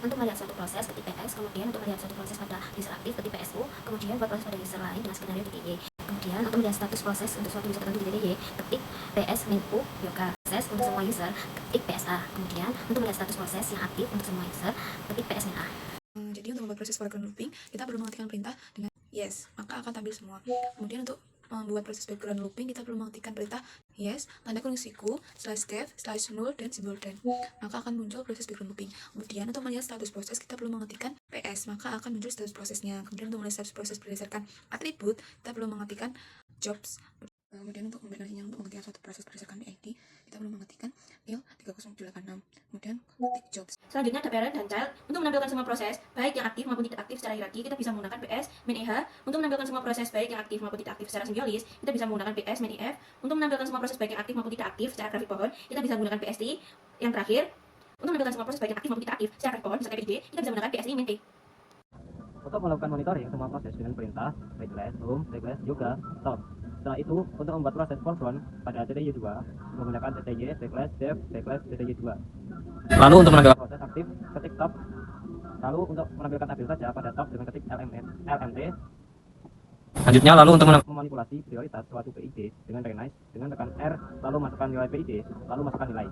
Untuk melihat suatu proses, ketik PS, kemudian untuk melihat suatu proses pada user aktif, ketik PSU, kemudian buat proses pada user lain dengan skenario titik Y. Kemudian untuk melihat status proses untuk suatu user tertentu di titik Y, ketik PS min U yoga. Proses untuk semua user, ketik PSA. Kemudian untuk melihat status proses yang aktif untuk semua user, ketik PS min A. Jadi untuk membuat proses foreground looping, kita perlu mengetikkan perintah dengan yes, maka akan tampil semua. Kemudian untuk membuat proses background looping, kita perlu mengetikkan perintah yes, tanda kurung siku, /dev, /null, dan simbol dan, maka akan muncul proses background looping. Kemudian untuk melihat status proses, kita perlu mengetikkan ps, maka akan muncul status prosesnya. Kemudian untuk melihat status proses berdasarkan atribut, kita perlu mengetikkan jobs. Kemudian untuk kombinasinya, untuk mengetikkan suatu proses berdasarkan PID, kita perlu mengetikkan file 30786, kemudian ketik jobs. Selanjutnya ada parent dan child. Untuk menampilkan semua proses, baik yang aktif maupun tidak aktif secara hierarki, kita bisa menggunakan PS min EH. Untuk menampilkan semua proses baik yang aktif maupun tidak aktif secara simbiolis, kita bisa menggunakan PS min EF. Untuk menampilkan semua proses baik yang aktif maupun tidak aktif secara grafik pohon, kita bisa menggunakan PST. Yang terakhir, untuk menampilkan semua proses baik yang aktif maupun tidak aktif secara grafik pohon misalnya PID, kita bisa menggunakan PSI min P. Untuk melakukan monitoring semua proses dengan perintah home, yoga, stop. Setelah itu, untuk membuat proses foreground pada TTY2, menggunakan TTY, dev, TTY2. Lalu untuk menampilkan proses aktif, ketik stop. Lalu untuk menampilkan tabel saja pada top dengan ketik LMT. Selanjutnya, lalu untuk memanipulasi prioritas suatu PID dengan recognize, dengan tekan R, lalu masukkan nilai PID, lalu masukkan nilai.